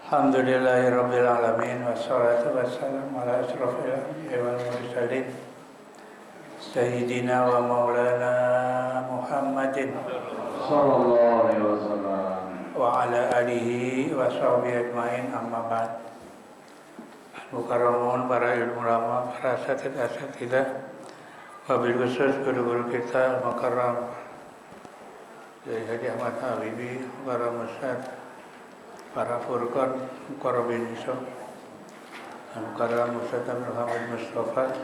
Alhamdulillahirabbil alamin wassalatu wassalamu ala asyrofil anbiya'i wal mursalin sayyidina wa maulana Muhammadin sallallahu alaihi wasallam wa ala alihi wa sahbihi ajmain, amma ba'd. Mukarramun, para ilmu ulama, para asatidzah, wabil khusus guru-guru kita mukarram Kiai Haji Ahmad Habibi, para ustaz, para furqan, mukarramin iso, mukarram Ustaz Muhammad Mustafa,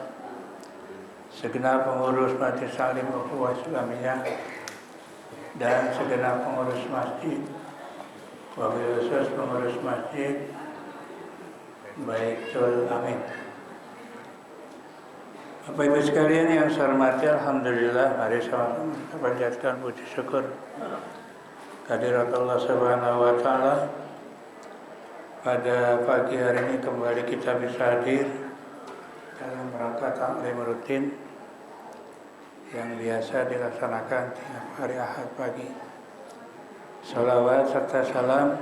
segenap pengurus Majelis Salim Ukhuwah Islamiyah dan segenap pengurus masjid, wabil khusus pengurus masjid Baitul Amin. Bapak Ibu sekalian yang saya hormati, alhamdulillah, mari sama-sama kita panjatkan puji syukur kehadirat Allah Subhanahu wa taala. Pada pagi hari ini kembali kita bisa hadir dalam rangka taklim rutin yang biasa dilaksanakan tiap hari Ahad pagi. Salawat serta salam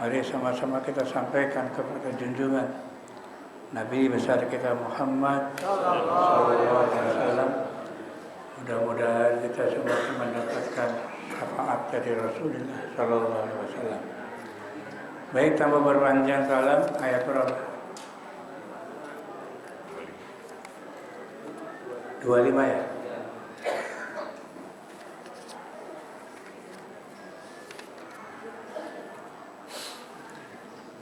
mari sama-sama kita sampaikan kepada junjungan Nabi besar kita Muhammad sallallahu alaihi wasallam. Mudah-mudahan kita semua mendapatkan syafaat dari Rasulullah sallallahu alaihi wasallam. Baik, tanpa berpanjang kalam, ayat berapa? 25 ya?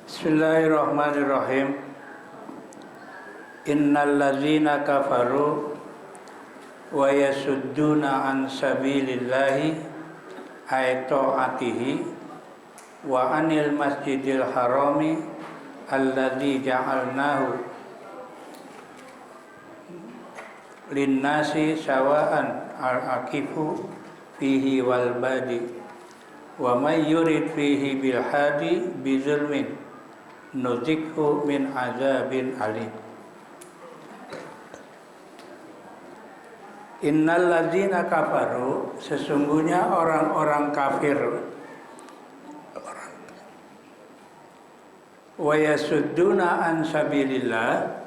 Bismillahirrahmanirrahim. Innal ladzina kafaru wa yasudduna an sabilillahi ay ta'atihi wa anil masjidil harami alladzi ja'alnahu linnasi sawa'an al-aqifu fihi wal badi wa may yurid fihi bil hadi bizulmin nuzikhu min azabin alim. Innal ladzina kafaru, sesungguhnya orang-orang kafir, wa yasudduna an sabilillah,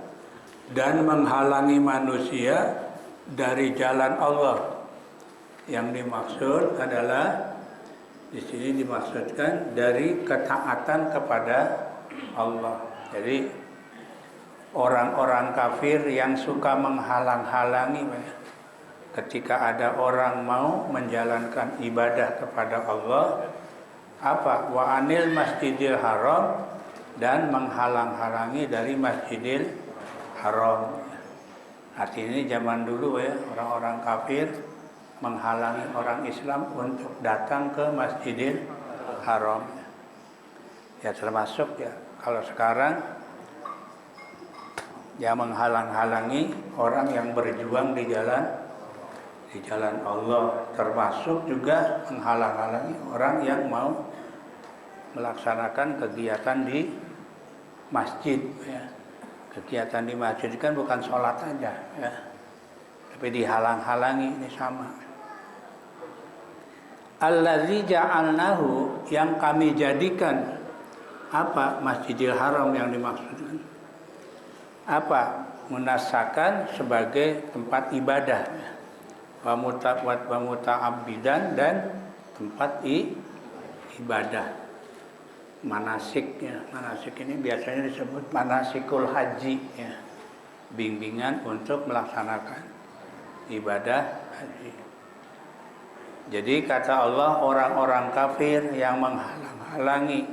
dan menghalangi manusia dari jalan Allah. Yang dimaksud adalah di sini dimaksudkan dari ketaatan kepada Allah. Jadi orang-orang kafir yang suka menghalang-halangi ketika ada orang mau menjalankan ibadah kepada Allah, apa? Wa anil masjidil haram, dan menghalang-halangi dari Masjidil Haram. Artinya zaman dulu ya, orang-orang kafir menghalangi orang Islam untuk datang ke Masjidil Haram. Ya termasuk ya, kalau sekarang ya menghalang-halangi orang yang berjuang di jalan Allah, termasuk juga menghalang-halangi orang yang mau melaksanakan kegiatan di masjid ya. Kegiatan di masjid kan bukan sholat aja ya, tapi dihalang-halangi, ini sama. Allazi ja'alnahu, yang kami jadikan. Apa Masjidil Haram yang dimaksudkan? Apa? Munasakan sebagai tempat ibadah ya. Wa muta'abbidan, dan tempat ibadah. Manasiknya, manasik ini biasanya disebut manasikul haji ya, bimbingan untuk melaksanakan ibadah haji. Jadi kata Allah, orang-orang kafir yang menghalang-halangi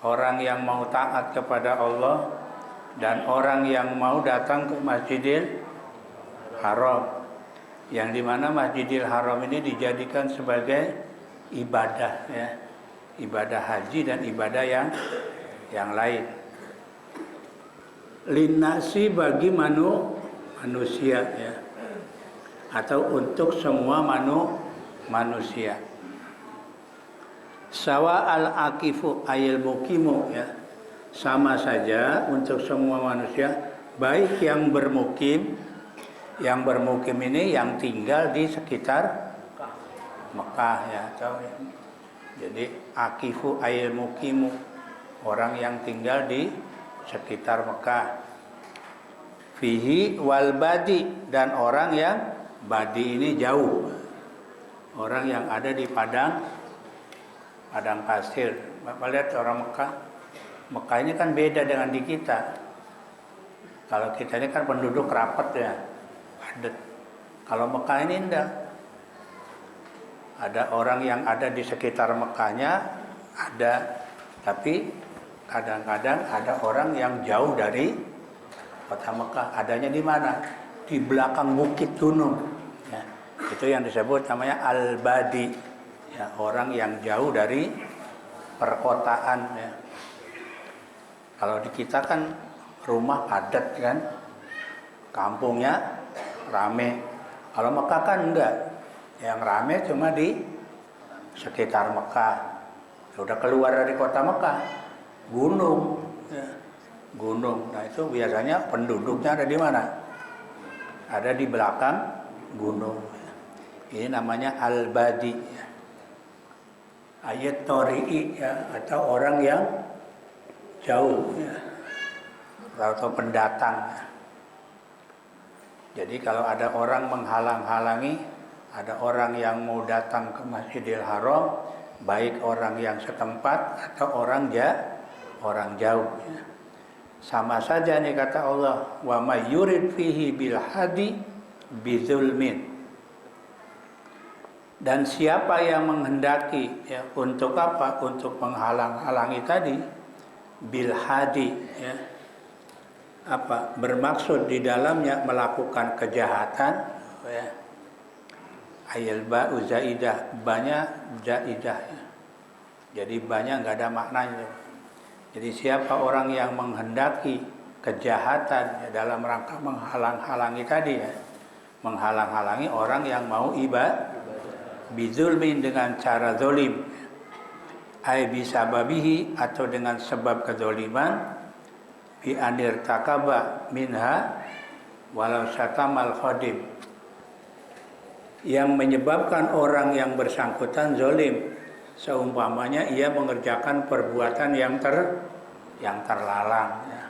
orang yang mau taat kepada Allah dan orang yang mau datang ke Masjidil Haram, yang dimana Masjidil Haram ini dijadikan sebagai ibadah ya, ibadah haji dan ibadah yang lain. Linnasi, bagi manusia ya, atau untuk semua manusia. Sawa al-aqifu ayil mukimu ya, sama saja untuk semua manusia, baik yang bermukim. Yang bermukim ini yang tinggal di sekitar Mekah ya, atau jadi akifu ayil mukimu, orang yang tinggal di sekitar Mekah. Fihi wal badi, dan orang yang badi ini jauh, orang yang ada di padang pasir. Bapak lihat orang Mekah, Mekah ini kan beda dengan di kita. Kalau kita ini kan penduduk rapat ya, padat. Kalau Mekah ini enggak. Ada orang yang ada di sekitar Mekahnya, ada, tapi kadang-kadang ada orang yang jauh dari kota Mekah. Adanya di mana? Di belakang bukit gunung. Ya, itu yang disebut namanya al-badi. Ya, orang yang jauh dari perkotaan. Ya. Kalau di kita kan rumah padat kan, kampungnya rame. Kalau Mekah kan enggak. Yang rame cuma di sekitar Mekah. Udah keluar dari kota Mekah, gunung. Ya. Gunung. Nah itu biasanya penduduknya ada di mana? Ada di belakang gunung. Ini namanya al-badi. Ayat tori'i ya, atau orang yang jauh ya, atau pendatang. Jadi kalau ada orang menghalang-halangi, ada orang yang mau datang ke Masjidil Haram, baik orang yang setempat atau orang jauh ya. Sama saja nih kata Allah, wa may yurid fihi bil hadi bizulmin. Dan siapa yang menghendaki ya, untuk apa? Untuk menghalang-halangi tadi bil hadi ya. Apa? Bermaksud di dalamnya melakukan kejahatan ya. Ayal ba'u zaidah, banyak zaidah ya. Jadi banyak enggak ada maknanya. Jadi siapa orang yang menghendaki kejahatan ya, dalam rangka menghalang-halangi tadi ya, menghalang-halangi orang yang mau ibadah bizulmin, dengan cara zolim, ai bisababihi, atau dengan sebab kezoliman, bi anir takaba minha walau syatamal khadim, yang menyebabkan orang yang bersangkutan zolim, seumpamanya ia mengerjakan perbuatan yang terlarang ya.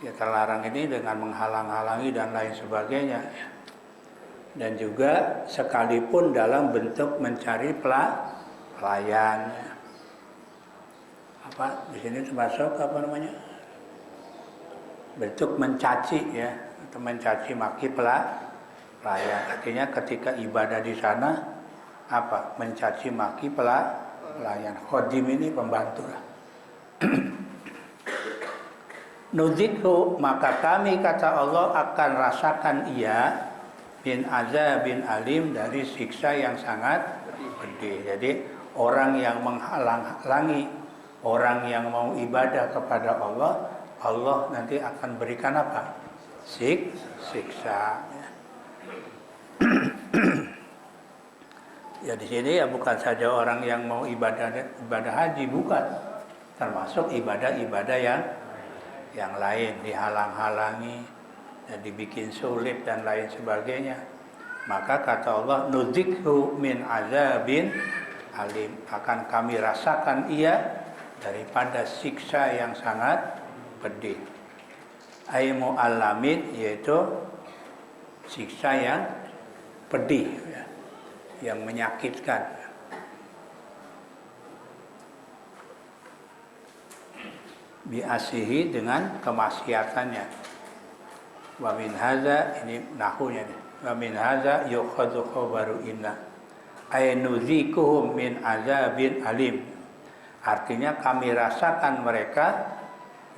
Ya, terlarang ini dengan menghalang-halangi dan lain sebagainya ya. Dan juga sekalipun dalam bentuk mencari pelayan ya. Apa di sini termasuk apa namanya, bentuk mencaci ya, atau mencaci maki pelayan. Artinya ketika ibadah di sana apa, mencaci maki pelayan. Khodim ini pembantu lah. Nuzikhu, maka kami kata Allah akan rasakan ia bin azabin alim, dari siksa yang sangat pedih. Jadi orang yang menghalang-halangi orang yang mau ibadah kepada Allah, Allah nanti akan berikan apa? Siksa. Ya di sini ya bukan saja orang yang mau ibadah haji, bukan, termasuk ibadah-ibadah yang lain dihalang-halangi, dan dibikin sulit dan lain sebagainya. Maka kata Allah, nuzikhu min azabin alim, akan kami rasakan ia daripada siksa yang sangat pedih. Ay mu'allamin, yaitu siksa yang pedih ya, yang menyakitkan. Biasihi, dengan kemaksiatannya. Wa min hadza, ini nahunya nih. Wa min hadza yukhadhu khabaru inna ay nuzikuhum min azabin alim. Artinya kami rasakan mereka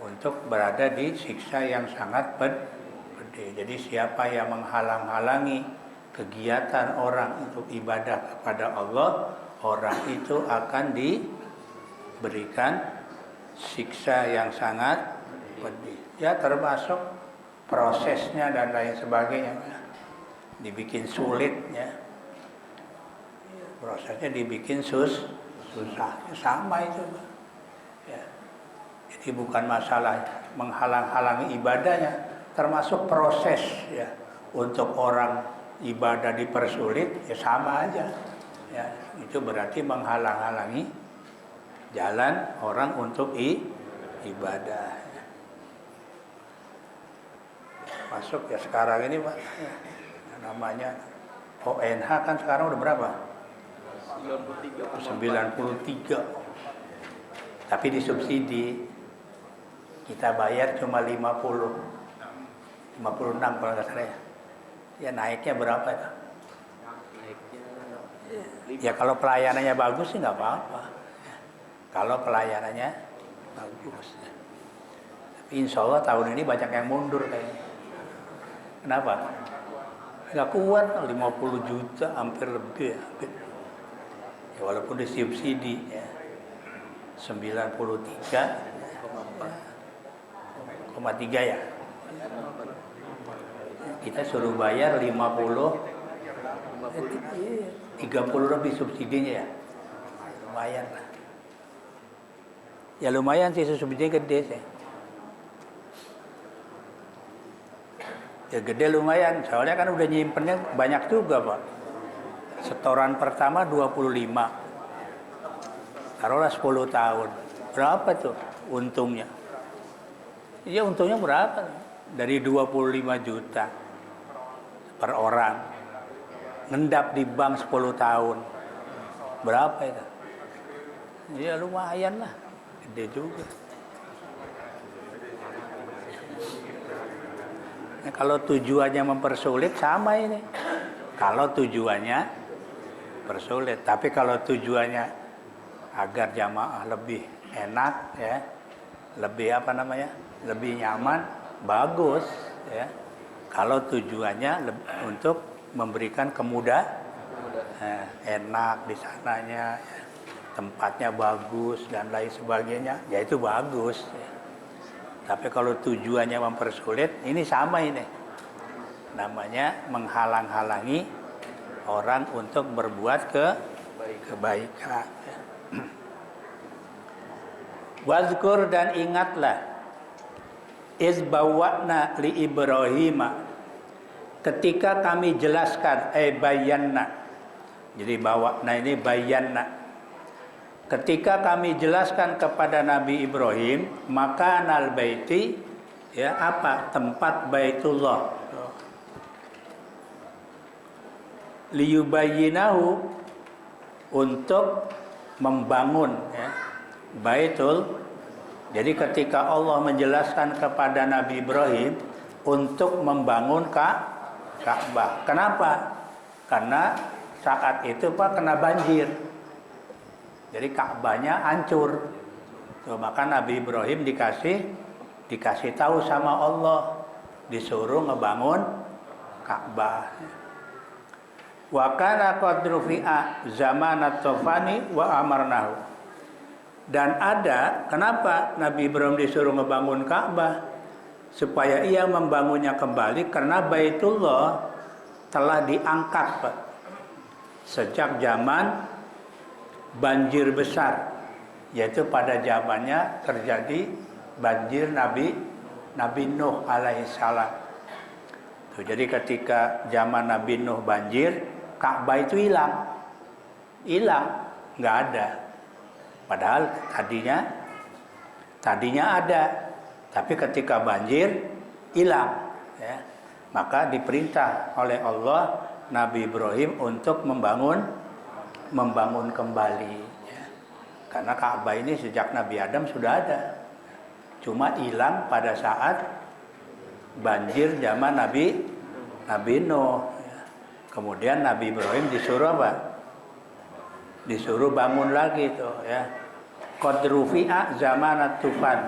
untuk berada di siksa yang sangat pedih. Jadi siapa yang menghalang-halangi kegiatan orang untuk ibadah kepada Allah, orang itu akan diberikan siksa yang sangat pedih. Ya termasuk prosesnya dan lain sebagainya, dibikin sulit ya. Prosesnya dibikin susah, sama itu ya. Jadi bukan masalah menghalang-halangi ibadahnya, termasuk proses ya, untuk orang ibadah dipersulit ya, sama aja ya. Itu berarti menghalang-halangi jalan orang untuk ibadah. Masuk ya sekarang ini Pak, namanya ONH kan sekarang udah berapa? 93. Tapi disubsidi kita bayar cuma 56 kalau nggak salah ya. Ya naiknya berapa itu? Ya kalau pelayanannya bagus sih nggak apa-apa. Kalau pelayanannya bagus. Tapi insya Allah tahun ini banyak yang mundur kayaknya. Kenapa? Nggak kuat, 50 juta hampir lebih ya. Ya walaupun disubsidi ya 93,3 ya. Kita suruh bayar 30 lebih subsidinya ya. Lumayan lah. Ya lumayan sih subsidinya gede sih. Ya gede lumayan, soalnya kan udah nyimpennya banyak juga Pak. Setoran pertama 25. Taruhlah 10 tahun. Berapa tuh untungnya? Ya untungnya berapa? Dari 25 juta per orang. Ngendap di bank 10 tahun. Berapa itu? Ya lumayan lah. Gede juga. Nah, kalau tujuannya mempersulit sama ini. Kalau tujuannya persulit, tapi kalau tujuannya agar jamaah lebih enak ya, lebih lebih nyaman, bagus ya. Kalau tujuannya untuk memberikan enak di sananya, ya, tempatnya bagus dan lain sebagainya, ya itu bagus. Ya. Tapi kalau tujuannya mempersulit, ini sama ini. Namanya menghalang-halangi orang untuk berbuat kebaikan. Wazkur dan ingatlah izbawakna li Ibrahim, ketika kami jelaskan bayanna. Jadi bawakna ini bayanna. Ketika kami jelaskan kepada Nabi Ibrahim, maka nal baiti, ya apa tempat Baitullah, liyubayyinahu, untuk membangun ya, Baitul. Jadi ketika Allah menjelaskan kepada Nabi Ibrahim untuk membangun Ka'bah. Kenapa? Karena saat itu Pak kena banjir. Jadi Ka'bahnya hancur. Tuh, maka Nabi Ibrahim dikasih tahu sama Allah, disuruh ngebangun Ka'bah. Wa kana qad rufi'a zamanat tufani wa amarnahu. Dan ada, kenapa Nabi Ibrahim disuruh ngebangun Ka'bah? Supaya ia membangunnya kembali, karena Baitullah telah diangkat Pak, sejak zaman banjir besar, yaitu pada zamannya terjadi banjir Nabi Nuh alaihissalam. Tuh, jadi ketika zaman Nabi Nuh banjir, Ka'bah itu hilang, nggak ada. Padahal tadinya ada, tapi ketika banjir hilang. Ya. Maka diperintah oleh Allah Nabi Ibrahim untuk membangun kembali. Ya. Karena Ka'bah ini sejak Nabi Adam sudah ada, cuma hilang pada saat banjir zaman Nabi Nuh. Ya. Kemudian Nabi Ibrahim disuruh apa? Disuruh bangun lagi tuh ya. Qad rufi'a zamanat tufan.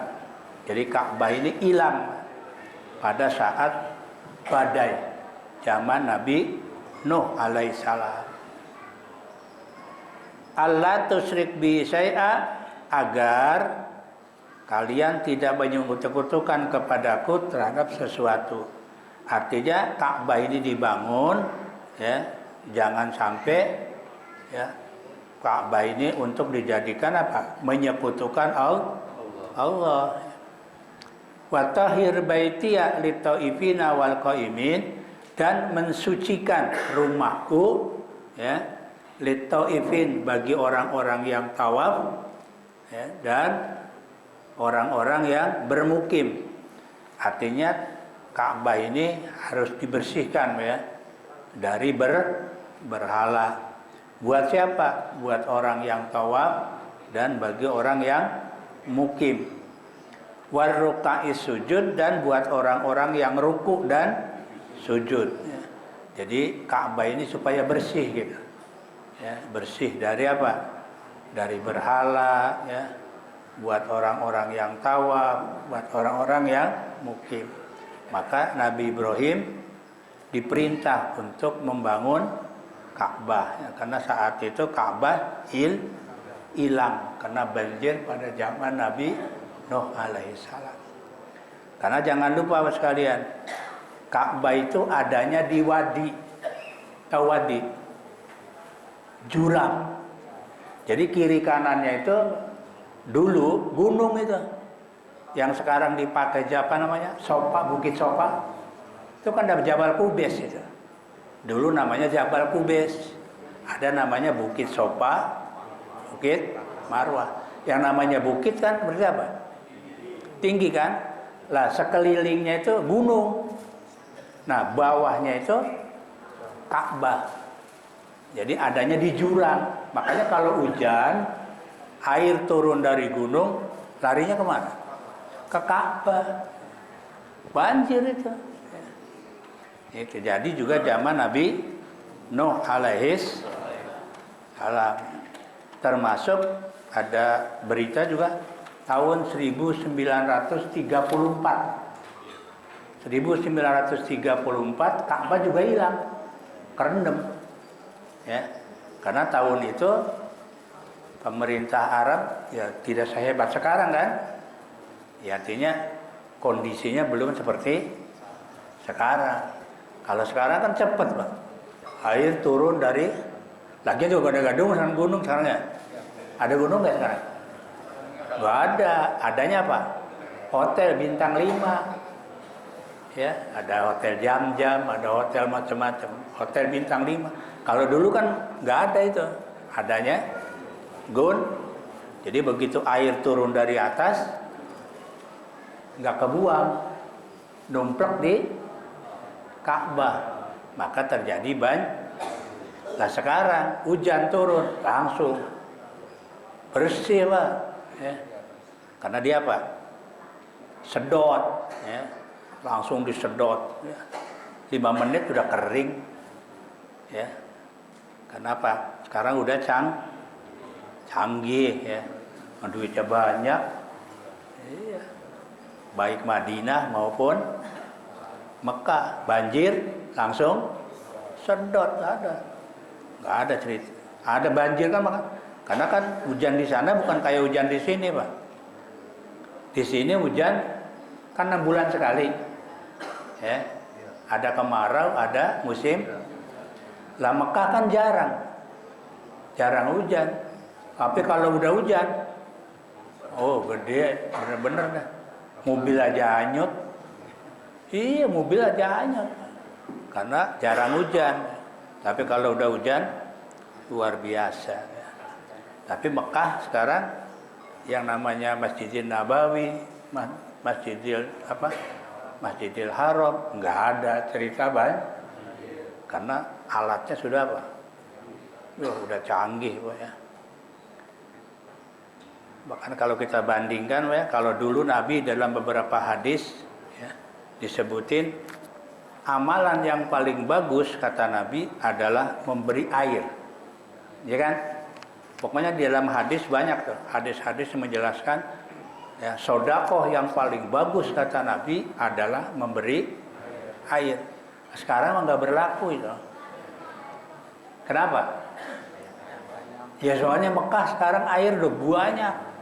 Jadi Ka'bah ini hilang pada saat badai zaman Nabi Nuh alaihissalam. Allah tusyrik bi syai'a, agar kalian tidak menyekutukan kepadaku terhadap sesuatu. Artinya Ka'bah ini dibangun ya, jangan sampai ya Ka'bah ini untuk dijadikan apa? Menyekutukan Allah. Wa tahhir baitiya lit-taifina wal qaimin, dan mensucikan rumahku ya, lit-taifin, bagi orang-orang yang tawaf ya, dan orang-orang yang bermukim. Artinya Ka'bah ini harus dibersihkan ya dari berhala. Buat siapa? Buat orang yang tawaf dan bagi orang yang mukim. Warruqa'is sujud, dan buat orang-orang yang ruku dan sujud. Jadi Ka'bah ini supaya bersih gitu. Ya, bersih dari apa? Dari berhala ya. Buat orang-orang yang tawaf, buat orang-orang yang mukim. Maka Nabi Ibrahim diperintah untuk membangun Ka'bah ya, karena saat itu Ka'bah hilang karena banjir pada zaman Nabi Nuh alaihissalam. Karena jangan lupa sekalian, Ka'bah itu adanya di wadi, tahu wadi, jurang. Jadi kiri kanannya itu dulu gunung itu, yang sekarang dipakai apa namanya, Sopa, Bukit Sopa, itu kan ada Jabal Kubes itu. Dulu namanya Jabal Kubes, ada namanya Bukit Sopa, Bukit Marwah. Yang namanya bukit kan berarti apa? Tinggi kan? Lah sekelilingnya itu gunung. Nah bawahnya itu Ka'bah. Jadi adanya di jurang. Makanya kalau hujan, air turun dari gunung, larinya kemana? Ke Ka'bah. Banjir itu. Itu jadi juga zaman Nabi Nuh alaihis salam. Termasuk ada berita juga tahun 1934. 1934 Ka'bah juga hilang, kerendam. Ya. Karena tahun itu pemerintah Arab ya tidak sehebat sekarang kan. Ya, artinya kondisinya belum seperti sekarang. Kalau sekarang kan cepat, Pak. Air turun dari, lagi juga ada gedung dan gunung sekarang ya. Ada gunung nggak sekarang? Nggak ada. Adanya apa? Hotel bintang 5. Ya, ada hotel jam-jam, ada hotel macam-macam. Hotel bintang 5. Kalau dulu kan nggak ada itu. Adanya gun. Jadi begitu air turun dari atas, nggak kebuang, numplek di Ka'bah, maka terjadi Lah sekarang hujan turun langsung bersih Pak, ya. Karena dia apa? Sedot, ya. Langsung disedot, ya. 5 menit sudah kering, ya. Kenapa? Sekarang udah canggih, ya. Duitnya banyak, iya. Baik Madinah maupun Mekah, banjir langsung sedot, nggak ada cerita. Ada banjir kan, karena kan hujan di sana bukan kayak hujan di sini Pak. Di sini hujan kan 6 bulan sekali, ya. Ada kemarau, ada musim. Lah Mekah kan jarang hujan. Tapi kalau udah hujan, oh gede, bener-bener dah. Mobil aja hanyut. Iya, mobil aja hanyut. Karena jarang hujan. Tapi kalau udah hujan, luar biasa. Tapi Mekah sekarang yang namanya Masjidil Nabawi, Masjidil Haram, nggak ada cerita banyak. Karena alatnya sudah apa? Udah canggih Pak ya. Bahkan kalau kita bandingkan ya, kalau dulu Nabi dalam beberapa hadis ya, disebutin amalan yang paling bagus kata Nabi adalah memberi air, ya kan? Pokoknya di dalam hadis banyak tuh hadis-hadis yang menjelaskan ya, sedekah yang paling bagus kata Nabi adalah memberi air. Sekarang nggak berlaku itu. Kenapa? Ya soalnya Mekah sekarang air udah banyak.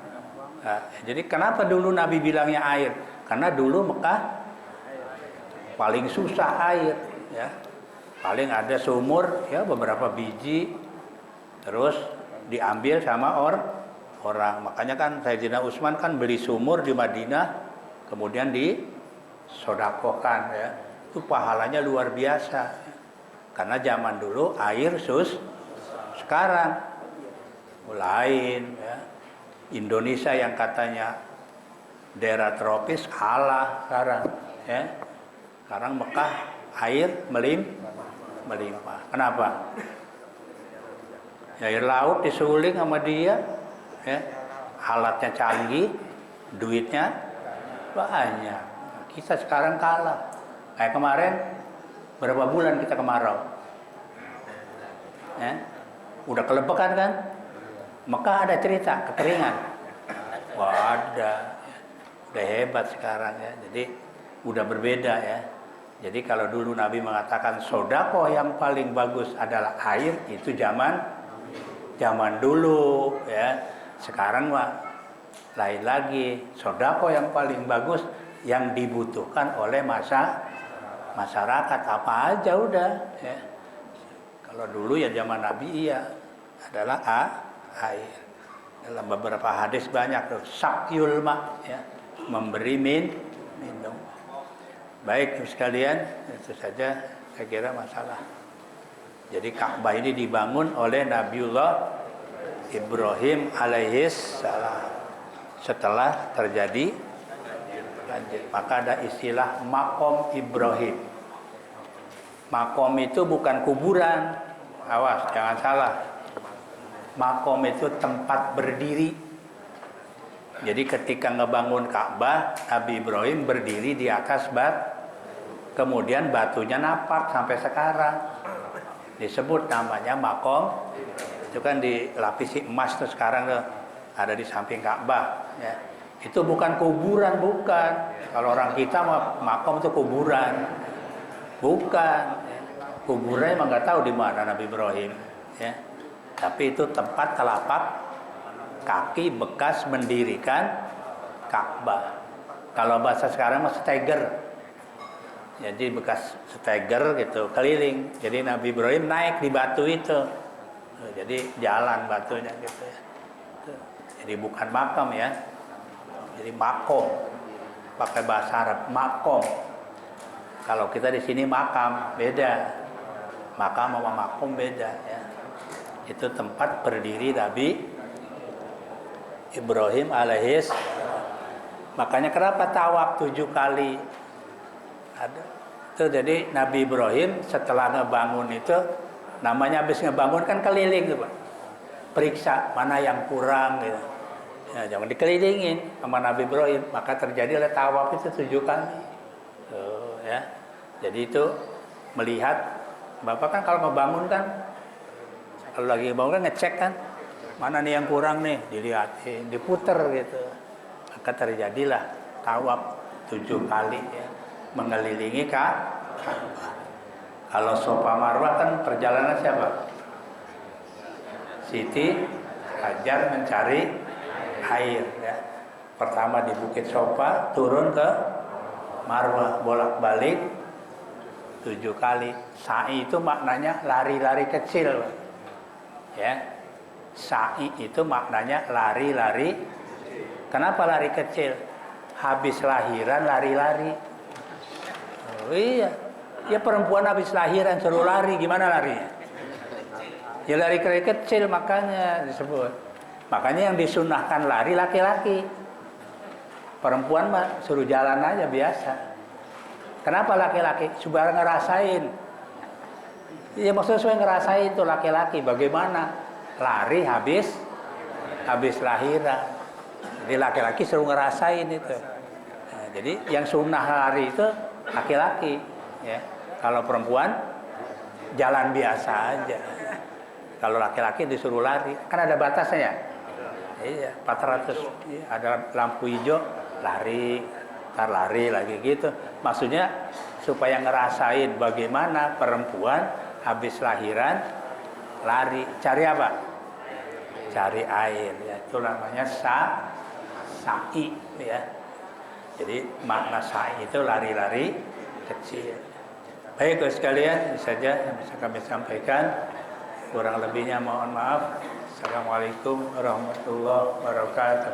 Nah, jadi kenapa dulu Nabi bilangnya air? Karena dulu Mekah paling susah air, ya. Paling ada sumur, ya beberapa biji, terus diambil sama orang. Makanya kan Sayyidina Utsman kan beli sumur di Madinah, kemudian disodakohkan, ya. Itu pahalanya luar biasa. Karena zaman dulu air sekarang lain, ya. Indonesia yang katanya daerah tropis kalah sekarang, ya. Sekarang Mekah air melimpah. Kenapa? Air laut disuling sama dia, ya. Alatnya canggih, duitnya banyak. Kita sekarang kalah. Kayak kemarin, berapa bulan kita kemarau, ya. Udah kelebekan kan? Mekah ada cerita kekeringan. Wah, ada. Udah hebat sekarang, ya. Jadi udah berbeda, ya. Jadi kalau dulu Nabi mengatakan sodako yang paling bagus adalah air, itu zaman dulu, ya. Sekarang mah lain lagi. Sodako yang paling bagus yang dibutuhkan oleh masyarakat apa aja udah, ya. Kalau dulu ya zaman Nabi iya adalah air. Dalam beberapa hadis banyak tuh sakyul ma, ya, memberi minum. Baik sekalian, itu saja saya kira masalah. Jadi Ka'bah ini dibangun oleh Nabiullah Ibrahim alaihis salam setelah terjadi banjir. Maka ada istilah makom Ibrahim. Makom itu bukan kuburan, awas jangan salah. Makom itu tempat berdiri. Jadi ketika ngebangun Ka'bah, Nabi Ibrahim berdiri di atas kemudian batunya napak sampai sekarang. Disebut namanya makom. Itu kan dilapisi emas tuh sekarang tuh ada di samping Ka'bah, ya. Itu bukan kuburan, bukan. Kalau orang kita makom itu kuburan, bukan. Kuburan emang nggak tahu di mana Nabi Ibrahim, ya. Tapi itu tempat telapak kaki bekas mendirikan Ka'bah. Kalau bahasa sekarang mah steger. Jadi bekas steger gitu, keliling. Jadi Nabi Ibrahim naik di batu itu. Jadi jalan batunya gitu, ya. Jadi bukan makam, ya. Jadi makom. Pakai bahasa Arab makom. Kalau kita di sini makam beda. Makam sama makom beda, ya. Itu tempat berdiri Nabi Ibrahim alaihis. Makanya kenapa tawaf 7 kali ada. Itu jadi Nabi Ibrahim setelah ngebangun itu, namanya habis ngebangun kan keliling tuh, Pak. Periksa mana yang kurang gitu. Ya, jangan dikelilingin sama Nabi Ibrahim, maka terjadi oleh tawaf itu 7 kali. Ya. Jadi itu melihat, Bapak kan kalau ngebangun kan, kalau lagi bangun kan ngecek kan, mana nih yang kurang nih, dilihatin, diputer gitu. Maka terjadilah tawaf 7 kali, ya, mengelilingi Ka'bah. Kalau Safa Marwah kan perjalanan siapa? Siti Hajar mencari air, ya. Pertama di Bukit Safa, turun ke Marwah, bolak-balik 7 kali. Sa'i itu maknanya lari-lari kecil, ya. Sa'i itu maknanya lari-lari. Kenapa lari kecil? Habis lahiran lari-lari. Oh iya, ya perempuan habis lahiran suruh lari, gimana larinya? Ya lari kecil, makanya disebut. Makanya yang disunahkan lari laki-laki. Perempuan mah suruh jalan aja biasa. Kenapa laki-laki? Supaya ngerasain. Ya maksudnya supaya ngerasain tuh laki-laki bagaimana lari habis lahiran. Jadi laki-laki suruh ngerasain itu. Nah, jadi yang sunnah lari itu laki-laki, ya. Kalau perempuan jalan biasa aja. Kalau laki-laki disuruh lari, kan ada batasnya, ya. Iya, 400. Iya, ada lampu hijau, lari, ntar lari lagi gitu. Maksudnya supaya ngerasain bagaimana perempuan habis lahiran lari. Cari apa? Cari air, ya. Itu namanya sa'i, ya. Jadi makna sa'i itu lari-lari kecil. Baik sekalian, ini saja yang bisa kami sampaikan. Kurang lebihnya mohon maaf. Assalamualaikum warahmatullahi wabarakatuh.